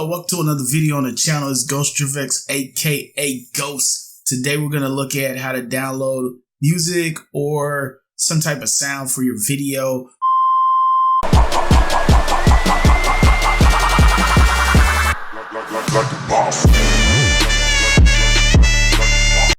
Hello, welcome to another video on the channel. It's Ghostdriftx, aka Ghost. Today we're going to look at how to download music or some type of sound for your video.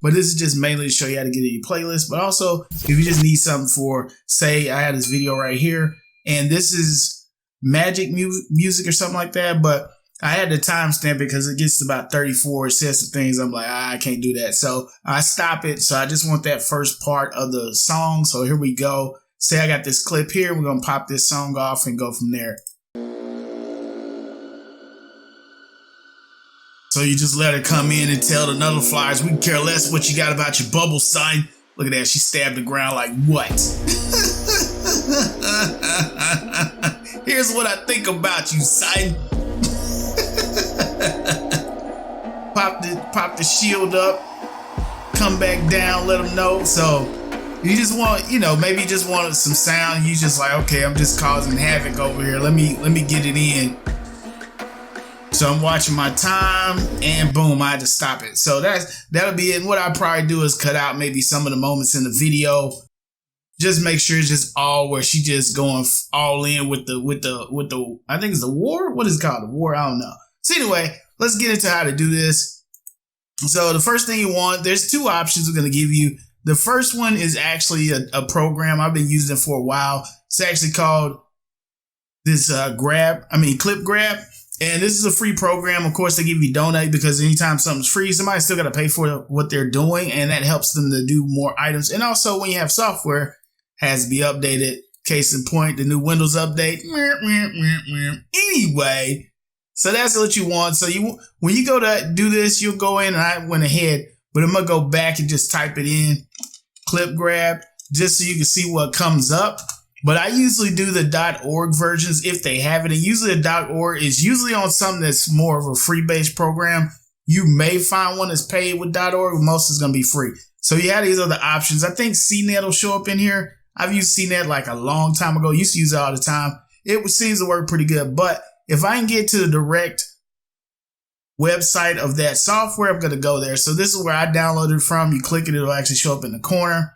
But this is just mainly to show you how to get in your playlist. But also, if you just need something for, say, I had this video right here, and this is magic music or something like that, but I had to timestamp it because it gets to about 34. It says some things. I'm like, I can't do that. So I stop it. So I just want that first part of the song. So here we go. Say I got this clip here. We're going to pop this song off and go from there. So you just let her come in and tell the nullifiers, we can care less what you got about your bubble, son. Look at that. She stabbed the ground like, what? Here's what I think about you, son. Pop the shield up, come back down, let them know. So you just want, maybe you just wanted some sound. You just like, okay, I'm just causing havoc over here. Let me get it in. So I'm watching my time and boom, I had to stop it. So that'll be it. And what I probably do is cut out maybe some of the moments in the video. Just make sure it's just all where she just going all in with the I think it's the war. What is it called? The war? I don't know. So anyway, let's get into how to do this. So the first thing you want, there's two options we're going to give you. The first one is actually a program. I've been using it for a while. It's actually called this Clip Grab. And this is a free program. Of course, they give you donate because anytime something's free, somebody's still got to pay for what they're doing. And that helps them to do more items. And also when you have software, has to be updated. Case in point, the new Windows update. Anyway, so that's what you want. So when you go to do this, you'll go in, and I went ahead, but I'm going to go back and just type it in, clip grab, just so you can see what comes up. But I usually do the .org versions if they have it. And usually the .org is usually on something that's more of a free-based program. You may find one that's paid with .org, but most is going to be free. So you have these other options. I think CNET will show up in here. I've used CNET like a long time ago. Used to use it all the time. It seems to work pretty good. But if I can get to the direct website of that software, I'm going to go there. So this is where I downloaded it from. You click it, it'll actually show up in the corner.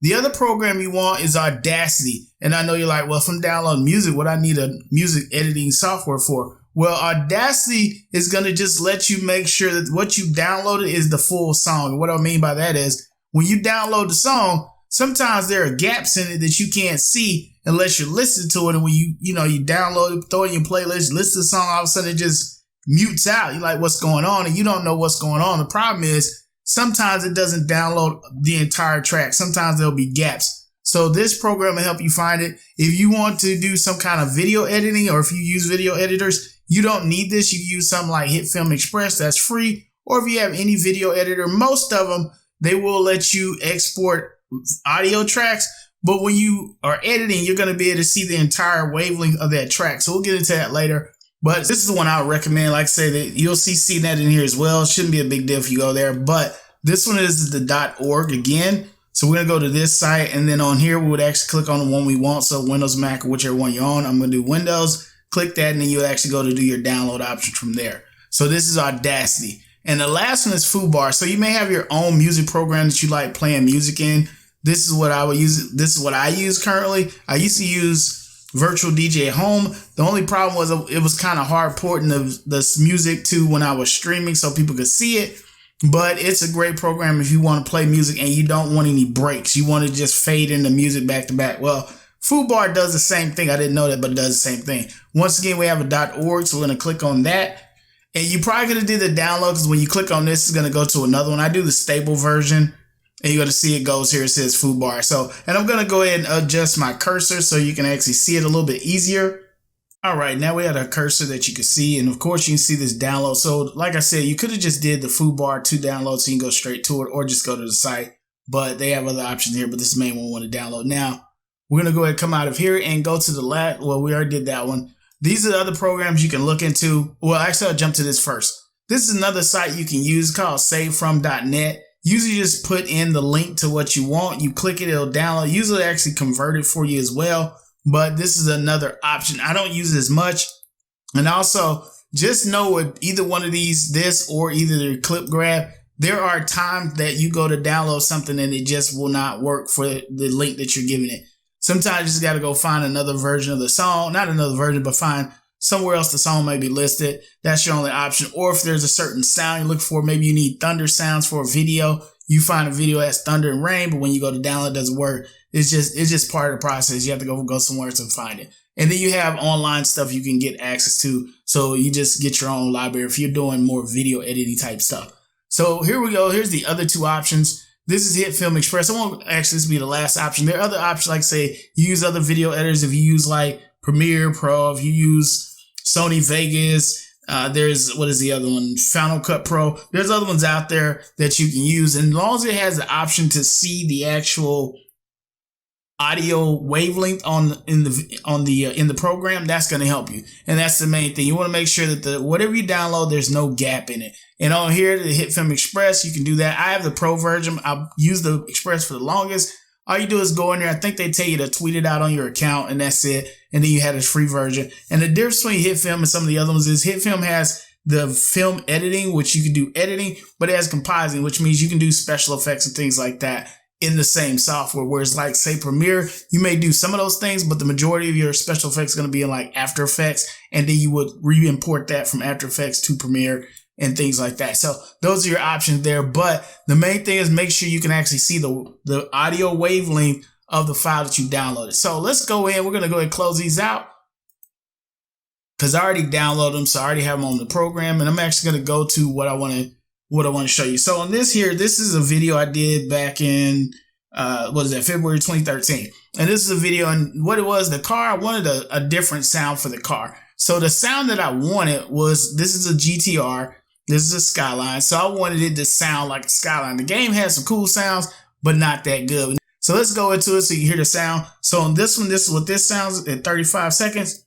The other program you want is Audacity. And I know you're like, well, if I'm downloading music, what I need a music editing software for? Well, Audacity is going to just let you make sure that what you downloaded is the full song. And what I mean by that is when you download the song, sometimes there are gaps in it that you can't see unless you listen to it. And when you download it, throw it in your playlist, listen to the song, all of a sudden it just mutes out. You're like, what's going on? And you don't know what's going on. The problem is sometimes it doesn't download the entire track. Sometimes there'll be gaps. So this program will help you find it. If you want to do some kind of video editing, or if you use video editors, you don't need this. You use something like HitFilm Express, that's free. Or if you have any video editor, most of them, they will let you export audio tracks, but when you are editing, you're going to be able to see the entire wavelength of that track. So we'll get into that later. But this is the one I would recommend. Like I say, that you'll see CNET in here as well. It shouldn't be a big deal if you go there. But this one is the .org again. So we're going to go to this site, and then on here we would actually click on the one we want. So Windows, Mac, or whichever one you're on. I'm going to do Windows. Click that, and then you'll actually go to do your download options from there. So this is Audacity. And the last one is Foobar. So you may have your own music program that you like playing music in. This is what I would use. This is what I use currently. I used to use Virtual DJ Home. The only problem was it was kind of hard porting the music to when I was streaming so people could see it. But it's a great program if you want to play music and you don't want any breaks. You want to just fade in the music back to back. Well, Foobar does the same thing. I didn't know that, but it does the same thing. Once again, we have a .org, so we're going to click on that. And you probably going to do the download because when you click on this, it's going to go to another one. I do the stable version. And you're going to see it goes here. It says Foobar. So, and I'm going to go ahead and adjust my cursor so you can actually see it a little bit easier. All right, now we have a cursor that you can see. And of course, you can see this download. So like I said, you could have just did the Foobar to download so you can go straight to it or just go to the site. But they have other options here. But this main one I want to download. Now, we're going to go ahead and come out of here and go to the last. Well, we already did that one. These are the other programs you can look into. Well, actually, I'll jump to this first. This is another site you can use called savefrom.net. Usually just put in the link to what you want. You click it, it'll download. Usually actually convert it for you as well. But this is another option. I don't use it as much. And also just know with either one of these, this or either the clip grab, there are times that you go to download something and it just will not work for the link that you're giving it. Sometimes you just got to go find another version of the song, not another version, but find somewhere else the song may be listed. That's your only option. Or if there's a certain sound you look for, maybe you need thunder sounds for a video. You find a video that's thunder and rain, but when you go to download, it doesn't work. It's just part of the process. You have to go somewhere to find it. And then you have online stuff you can get access to. So you just get your own library if you're doing more video editing type stuff. So here we go. Here's the other two options. This is HitFilm Express. I won't actually this will be the last option. There are other options, like say you use other video editors. If you use like Premiere Pro, if you use Sony Vegas, there's, what is the other one? Final Cut Pro. There's other ones out there that you can use. And as long as it has the option to see the actual audio wavelength in the program, that's going to help you. And that's the main thing. You want to make sure that whatever you download, there's no gap in it. And on here, the HitFilm Express, you can do that. I have the Pro version. I've used the Express for the longest. All you do is go in there. I think they tell you to tweet it out on your account, and that's it. And then you have this free version. And the difference between HitFilm and some of the other ones is HitFilm has the film editing, which you can do editing, but it has compositing, which means you can do special effects and things like that in the same software. Whereas like say Premiere, you may do some of those things, but the majority of your special effects is going to be in like After Effects. And then you would re-import that from After Effects to Premiere and things like that. So those are your options there. But the main thing is make sure you can actually see the audio wavelength of the file that you downloaded. So let's go in. We're going to go ahead and close these out because I already downloaded them. So I already have them on the program, and I'm actually going to go to what I want to show you. So on this here, this is a video I did back in, February 2013. And this is a video, and what it was, the car, I wanted a different sound for the car. So the sound that I wanted was, this is a GTR. This is a Skyline. So I wanted it to sound like a Skyline. The game has some cool sounds, but not that good. So let's go into it so you can hear the sound. So on this one, this is what this sounds at 35 seconds.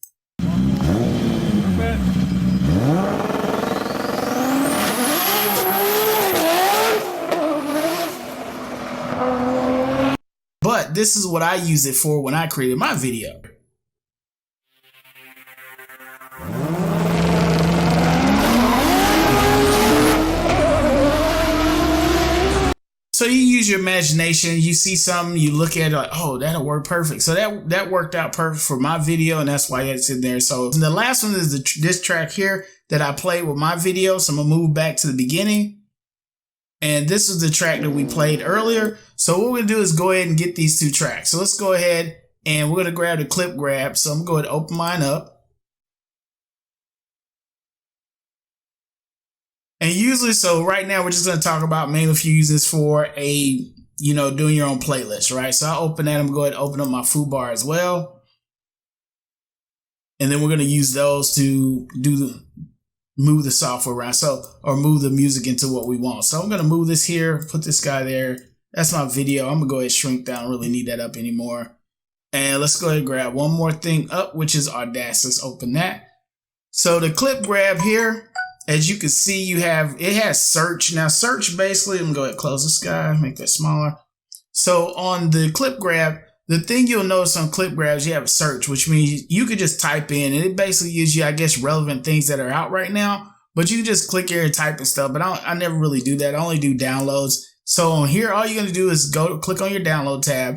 But this is what I use it for when I created my video. So you use your imagination, you see something, you look at it like, oh, that'll work perfect. So that worked out perfect for my video, and that's why it's in there. So the last one is this track here that I played with my video. So I'm gonna move back to the beginning. And this is the track that we played earlier. So what we're gonna do is go ahead and get these two tracks. So let's go ahead and we're gonna grab the clip grab. So I'm gonna go ahead and open mine up. And usually, so right now we're just going to talk about mainly if you use this for doing your own playlist, right? So I'll open that. I'm going to go ahead and open up my foobar as well. And then we're going to use those to move the software around. Or move the music into what we want. So I'm going to move this here, put this guy there. That's my video. I'm going to go ahead and shrink down. I don't really need that up anymore. And let's go ahead and grab one more thing up, which is Audacity. Let's open that. So the clip grab here, as you can see, it has search. Now search basically, I'm gonna go ahead and close this guy, make that smaller. So on the clip grab, the thing you'll notice on clip grabs, you have a search, which means you could just type in, and it basically gives you, I guess, relevant things that are out right now. But you can just click here and type and stuff. But I never really do that. I only do downloads. So on here, all you're gonna do is click on your download tab,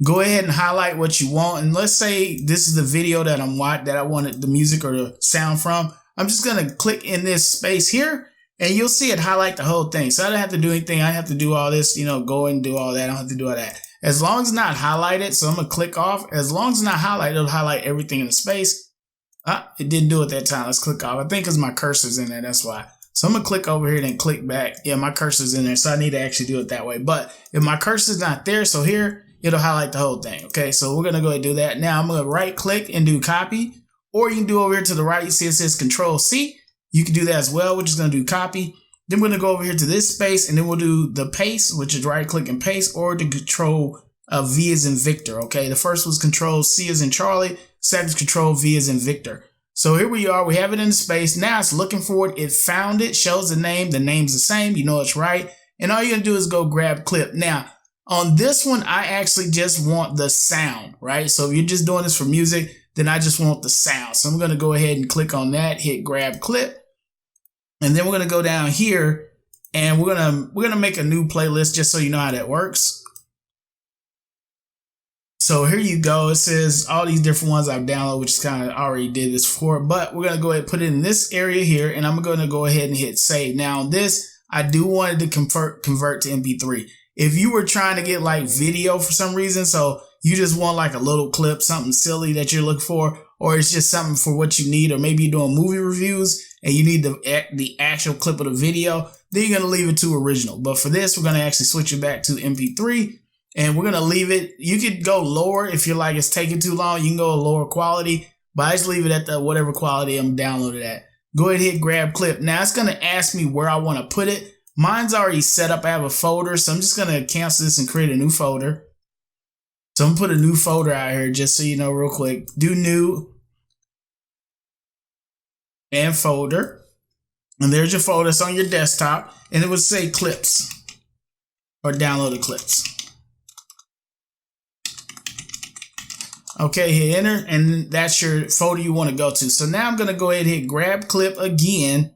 go ahead and highlight what you want. And let's say this is the video that I wanted the music or the sound from. I'm just going to click in this space here, and you'll see it highlight the whole thing. So I don't have to do anything. I have to do all this, go and do all that. I don't have to do all that. As long as it's not highlighted, so I'm going to click off. As long as it's not highlighted, it'll highlight everything in the space. It didn't do it that time. Let's click off. I think because my cursor's in there, that's why. So I'm going to click over here and then click back. Yeah, my cursor's in there, so I need to actually do it that way. But if my cursor's not there, so here, it'll highlight the whole thing. Okay, so we're going to go ahead and do that. Now I'm going to right click and do copy. Or you can do over here to the right, you see it says Control C. You can do that as well. We're just going to do copy. Then we're going to go over here to this space, and then we'll do the paste, which is right click and paste, or the Control V as in Victor. Okay, the first was Control C as in Charlie, second is Control V as in Victor. So here we are. We have it in the space. Now it's looking for it. It found it, shows the name. The name's the same. You know it's right. And all you're going to do is go grab clip. Now, on this one, I actually just want the sound, right? So if you're just doing this for music, than I just want the sound. So I'm going to go ahead and click on that, hit grab clip. And then we're going to go down here and we're going to make a new playlist just so you know how that works. So here you go. It says all these different ones I've downloaded, which is kind of already did this before, but we're going to go ahead and put it in this area here, and I'm going to go ahead and hit save. Now this, I do want it to convert to MP3. If you were trying to get like video for some reason, so you just want like a little clip, something silly that you're looking for, or it's just something for what you need, or maybe you're doing movie reviews and you need the actual clip of the video, then you're going to leave it to original. But for this, we're going to actually switch it back to MP3. And we're going to leave it. You could go lower if you're like it's taking too long. You can go lower quality, but I just leave it at the whatever quality I'm downloaded at. Go ahead and hit grab clip. Now it's going to ask me where I want to put it. Mine's already set up. I have a folder, so I'm just going to cancel this and create a new folder. So I'm going to put a new folder out here just so you know real quick. Do new and folder. And there's your folder. It's on your desktop. And it would say clips or downloaded clips. Okay, hit enter, and that's your folder you want to go to. So now I'm going to go ahead and hit grab clip again.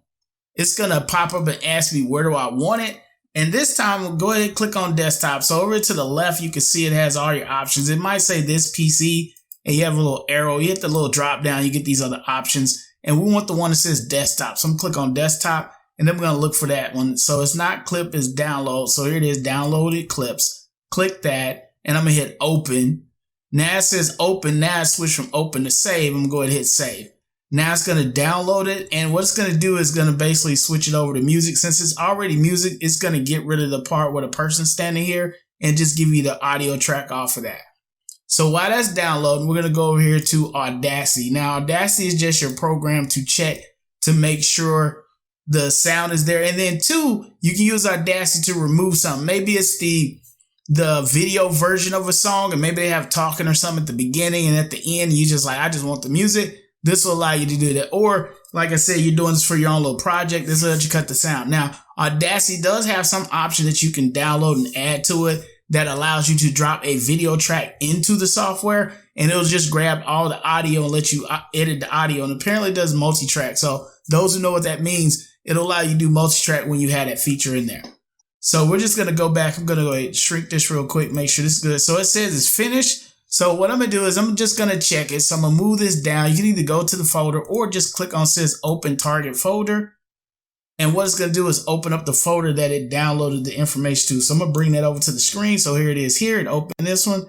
It's going to pop up and ask me where do I want it. And this time we'll go ahead and click on desktop. So over to the left, you can see it has all your options. It might say this PC, and you have a little arrow. You hit the little drop down, you get these other options. And we want the one that says desktop. So I'm going to click on desktop, and then we're going to look for that one. So it's not clip, it's download. So here it is, downloaded clips. Click that, and I'm going to hit open. Now it says open. Now it switched from open to save. I'm going to go ahead and hit save. Now it's going to download it. And what it's going to do is going to basically switch it over to music. Since it's already music, it's going to get rid of the part where the person's standing here and just give you the audio track off of that. So while that's downloading, we're going to go over here to Audacity. Now Audacity is just your program to check to make sure the sound is there. And then two, you can use Audacity to remove something. Maybe it's the video version of a song, and maybe they have talking or something at the beginning, and at the end you just like, I just want the music. This will allow you to do that. Or like I said, you're doing this for your own little project. This will let you cut the sound. Now Audacity does have some option that you can download and add to it that allows you to drop a video track into the software, and it'll just grab all the audio and let you edit the audio. And apparently it does multi-track. So those who know what that means, it'll allow you to do multi-track when you have that feature in there. So we're just going to go back. I'm going to go ahead and shrink this real quick, make sure this is good. So it says it's finished. So what I'm going to do is I'm just going to check it. So I'm going to move this down. You can either go to the folder or just click on says open target folder. And what it's going to do is open up the folder that it downloaded the information to. So I'm going to bring that over to the screen. So here it is here, and open this one.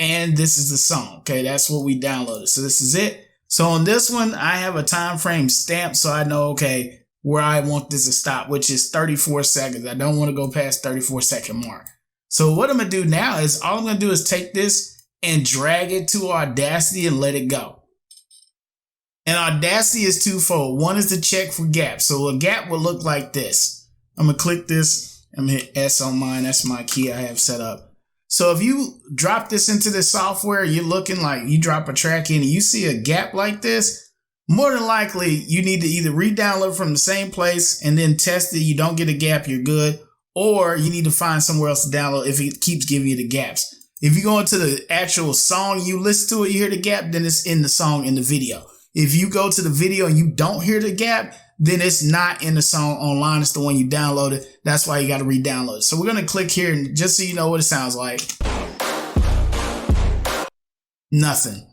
And this is the song. Okay, that's what we downloaded. So this is it. So on this one, I have a time frame stamp so I know, okay, where I want this to stop, which is 34 seconds. I don't want to go past 34-second mark. So what I'm going to do now is all I'm going to do is take this and drag it to Audacity and let it go. And Audacity is twofold. One is to check for gaps. So a gap will look like this. I'm going to click this. I'm going to hit S on mine. That's my key I have set up. So if you drop this into the software, you're looking like you drop a track in and you see a gap like this, more than likely, you need to either re-download from the same place and then test it. You don't get a gap, you're good. Or you need to find somewhere else to download if it keeps giving you the gaps. If you go into the actual song, you listen to it, you hear the gap, then it's in the song, in the video. If you go to the video and you don't hear the gap, then it's not in the song online. It's the one you downloaded. That's why you got to re-download it. So we're going to click here, and just so you know what it sounds like. Nothing.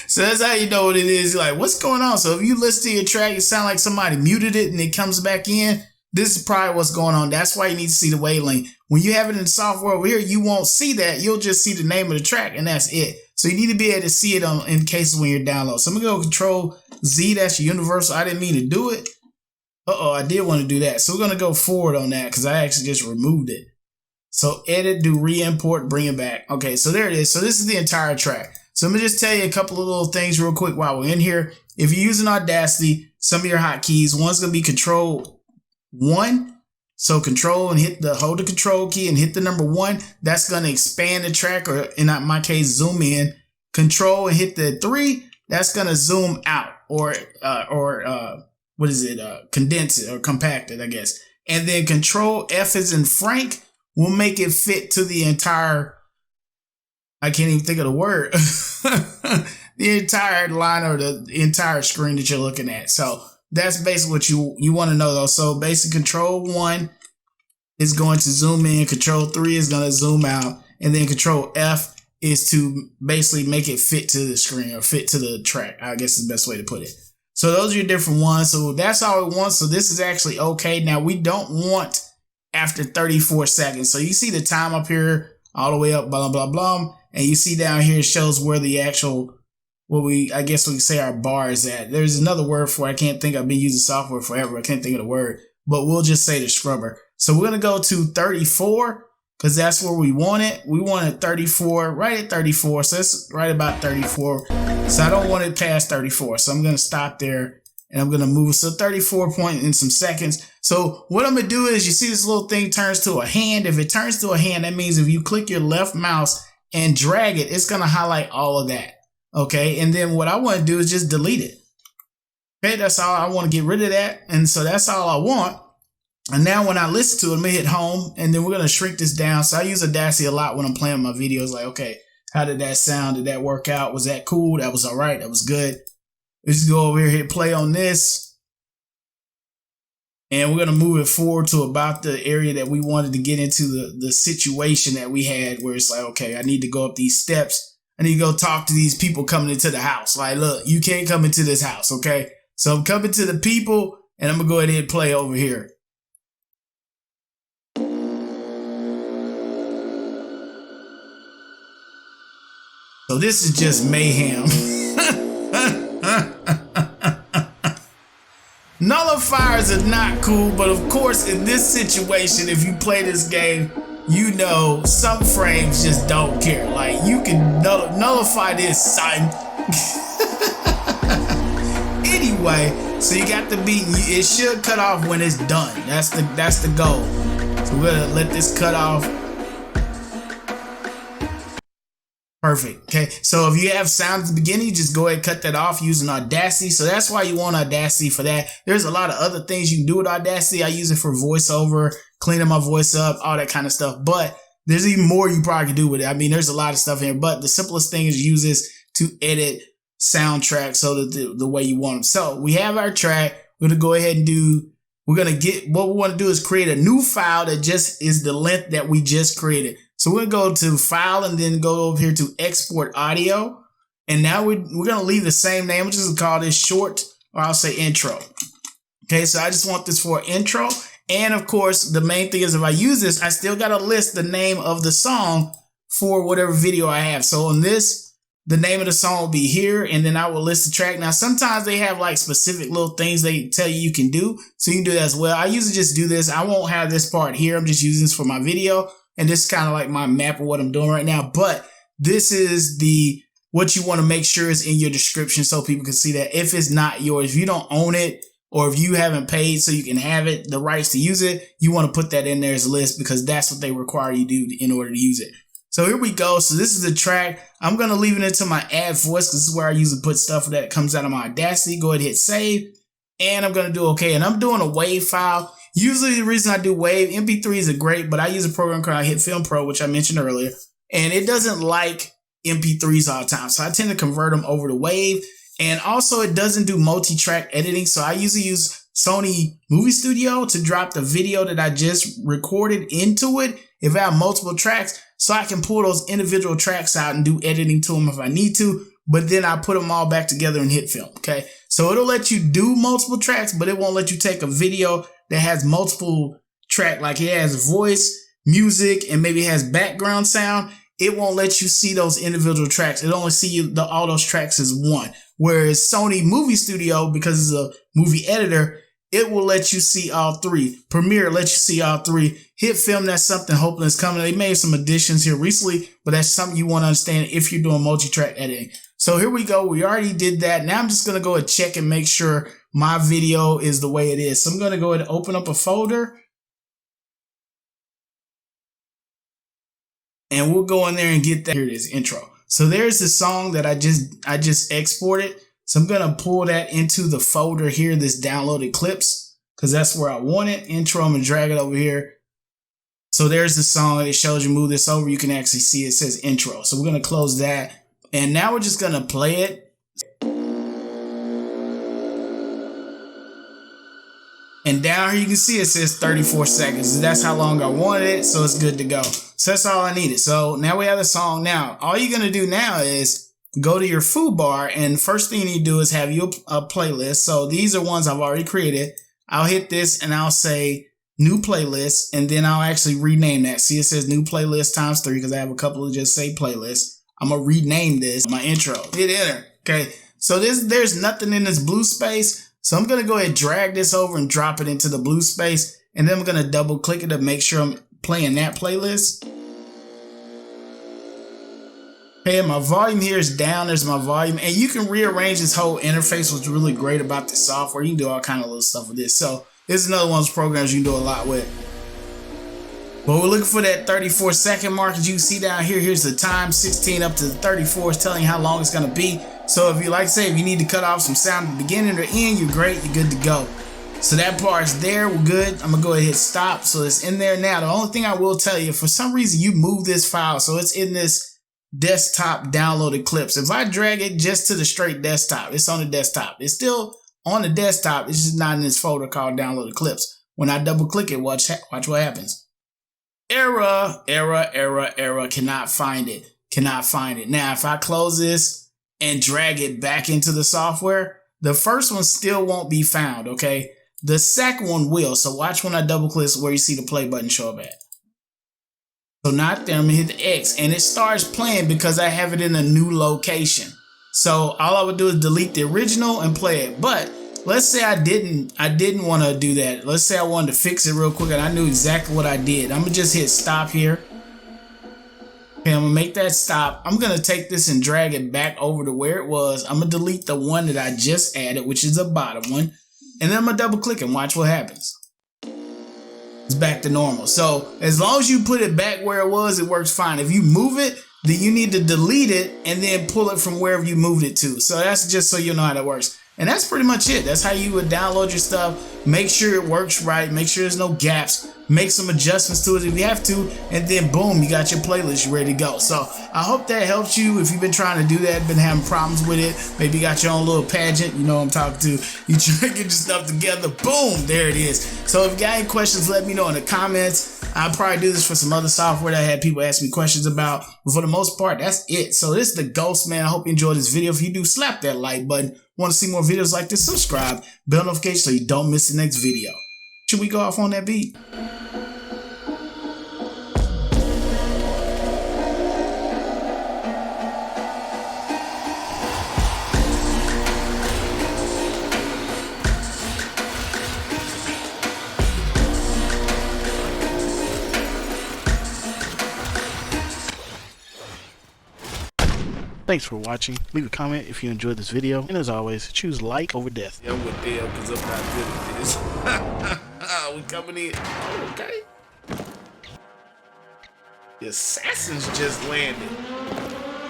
So that's how you know what it is. You're like, what's going on? So if you listen to your track, it sounds like somebody muted it and it comes back in. This is probably what's going on. That's why you need to see the wavelength. When you have it in the software over here, you won't see that. You'll just see the name of the track, and that's it. So you need to be able to see it in cases when you're downloading. So I'm going to go Control Z. That's universal. I didn't mean to do it. I did want to do that. So we're going to go forward on that because I actually just removed it. So edit, do re-import, bring it back. Okay, so there it is. So this is the entire track. So I'm going to just tell you a couple of little things real quick while we're in here. If you're using Audacity, some of your hotkeys, one's going to be Control 1. So Control and hold the Control key and hit the number 1. That's going to expand the track, or in my case, zoom in. Control and hit the 3. That's going to zoom out or condense it or compact it, I guess. And then Control F as in Frank will make it fit to the entire I can't even think of the word. The entire line or the entire screen that you're looking at. So that's basically what you want to know though. So basically Control 1 is going to zoom in, Control 3 is going to zoom out, and then Control F is to basically make it fit to the screen or fit to the track, I guess is the best way to put it. So those are your different ones. So that's all we want. So this is actually okay. Now we don't want after 34 seconds. So you see the time up here all the way up, blah, blah, blah. And you see down here, it shows where the actual, I guess we say our bar is at. There's another word for it. I can't think. I've been using software forever. I can't think of the word, but we'll just say the scrubber. So we're going to go to 34 because that's where we want it. We want it 34, right at 34. So that's right about 34. So I don't want it past 34. So I'm going to stop there and I'm going to move. So 34 point in some seconds. So what I'm going to do is you see this little thing turns to a hand. If it turns to a hand, that means if you click your left mouse and drag it, it's going to highlight all of that. Okay. And then what I want to do is just delete it. Okay. That's all. I want to get rid of that. And so that's all I want. And now when I listen to it, I'm going to hit home and then we're going to shrink this down. So I use Audacity a lot when I'm playing my videos. Like, okay, how did that sound? Did that work out? Was that cool? That was all right. That was good. Let's just go over here, hit play on this. And we're going to move it forward to about the area that we wanted to get into the situation that we had where it's like, okay, I need to go up these steps. I need to go talk to these people coming into the house. Like, look, you can't come into this house. Okay. So I'm coming to the people and I'm going to go ahead and hit play over here. So this is just mayhem. Nullifiers are not cool, but of course in this situation, if you play this game, you know some frames just don't care. Like you can nullify this, son. Anyway, so you got the beat. It should cut off when it's done. That's the goal. So we're gonna let this cut off. Perfect. Okay. So if you have sound at the beginning, just go ahead and cut that off using Audacity. So that's why you want Audacity for that. There's a lot of other things you can do with Audacity. I use it for voiceover, cleaning my voice up, all that kind of stuff. But there's even more you probably can do with it. I mean, there's a lot of stuff here, but the simplest thing is use this to edit soundtracks so that the way you want them. So we have our track. We're going to go ahead and what we want to do is create a new file that just is the length that we just created. So we're going to go to file and then go over here to export audio. And now we're going to leave the same name. We're just going to call this short, or I'll say intro. Okay, so I just want this for intro. And of course, the main thing is if I use this, I still got to list the name of the song for whatever video I have. So on this, the name of the song will be here, and then I will list the track. Now, sometimes they have like specific little things they tell you can do. So you can do that as well. I usually just do this. I won't have this part here. I'm just using this for my video. And this is kind of like my map of what I'm doing right now. But this is what you want to make sure is in your description so people can see that. If it's not yours, if you don't own it, or if you haven't paid so you can have it, the rights to use it, you want to put that in there as a list because that's what they require you do in order to use it. So here we go. So this is the track. I'm going to leave it into my add voice because this is where I usually put stuff that comes out of my Audacity. Go ahead and hit save. And I'm going to do okay. And I'm doing a WAV file. Usually the reason I do WAV, MP3s are great, but I use a program called Hit Film Pro, which I mentioned earlier, and it doesn't like MP3s all the time. So I tend to convert them over to WAV. And also it doesn't do multi-track editing. So I usually use Sony Movie Studio to drop the video that I just recorded into it if I have multiple tracks, so I can pull those individual tracks out and do editing to them if I need to. But then I put them all back together and hit film. Okay. So it'll let you do multiple tracks, but it won't let you take a video that has multiple track, like it has voice, music, and maybe it has background sound. It won't let you see those individual tracks. It only see all those tracks as one. Whereas Sony Movie Studio, because it's a movie editor, it will let you see all three. Premiere lets you see all three. Hit film, that's something hopefully is coming. They made some additions here recently, but that's something you want to understand if you're doing multi-track editing. So here we go. We already did that. Now I'm just going to go and check and make sure my video is the way it is. So I'm going to go ahead and open up a folder. And we'll go in there and get that. Here it is, intro. So there's the song that I just exported. So I'm going to pull that into the folder here, this downloaded clips, because that's where I want it. Intro, I'm going to drag it over here. So there's the song. It shows you move this over. You can actually see it says intro. So we're going to close that. And now we're just going to play it. And down here you can see it says 34 seconds. That's how long I wanted it. So it's good to go. So that's all I needed. So now we have the song. Now, all you're going to do now is go to your foo bar. And first thing you need to do is have you a playlist. So these are ones I've already created. I'll hit this and I'll say new playlist. And then I'll actually rename that. See, it says new playlist ×3 because I have a couple of just say playlists. I'm going to rename this my intro. Hit enter. Okay. So there's nothing in this blue space. So I'm going to go ahead and drag this over and drop it into the blue space. And then I'm going to double click it to make sure I'm playing that playlist. Okay, my volume here is down. There's my volume. And you can rearrange this whole interface, which is really great about this software. You can do all kind of little stuff with this. So this is another one of those programs you can do a lot with. But we're looking for that 34-second mark. As you can see down here, here's the time, 16 up to 34 is telling you how long it's going to be. So if you like to say, if you need to cut off some sound at the beginning or end, you're great, you're good to go. So that part's there, we're good. I'm going to go ahead and hit stop. So it's in there now. The only thing I will tell you, for some reason you move this file, so it's in this desktop downloaded clips. If I drag it just to the straight desktop, it's on the desktop. It's still on the desktop. It's just not in this folder called downloaded clips. When I double click it, watch what happens. Error, cannot find it. Cannot find it. Now, if I close this and drag it back into the software, the first one still won't be found, okay? The second one will. So watch when I double click where you see the play button show up at. So not there, I'm gonna hit the X and it starts playing because I have it in a new location. So all I would do is delete the original and play it. But let's say I didn't want to do that. Let's say I wanted to fix it real quick and I knew exactly what I did. I'm gonna just hit stop here. Okay, I'm gonna make that stop. I'm gonna take this and drag it back over to where it was. I'm gonna delete the one that I just added, which is the bottom one. And then I'm gonna double click and watch what happens. It's back to normal. So as long as you put it back where it was, it works fine. If you move it, then you need to delete it and then pull it from wherever you moved it to. So that's just so you know how that works. And that's pretty much it. That's how you would download your stuff. Make sure it works right. Make sure there's no gaps. Make some adjustments to it if you have to. And then boom, you got your playlist ready to go. So I hope that helps you. If you've been trying to do that, been having problems with it, maybe you got your own little pageant, you know what I'm talking to. You try to get your stuff together. Boom, there it is. So if you got any questions, let me know in the comments. I'll probably do this for some other software that I had people ask me questions about. But for the most part, that's it. So this is the Ghost, man. I hope you enjoyed this video. If you do, slap that like button. Want to see more videos like this, subscribe, bell notification so you don't miss the next video. Should we go off on that beat? Thanks for watching. Leave a comment if you enjoyed this video. And as always, choose like over death. Yeah, with them because I'm not good at this. We coming in. Oh, okay. The assassins just landed.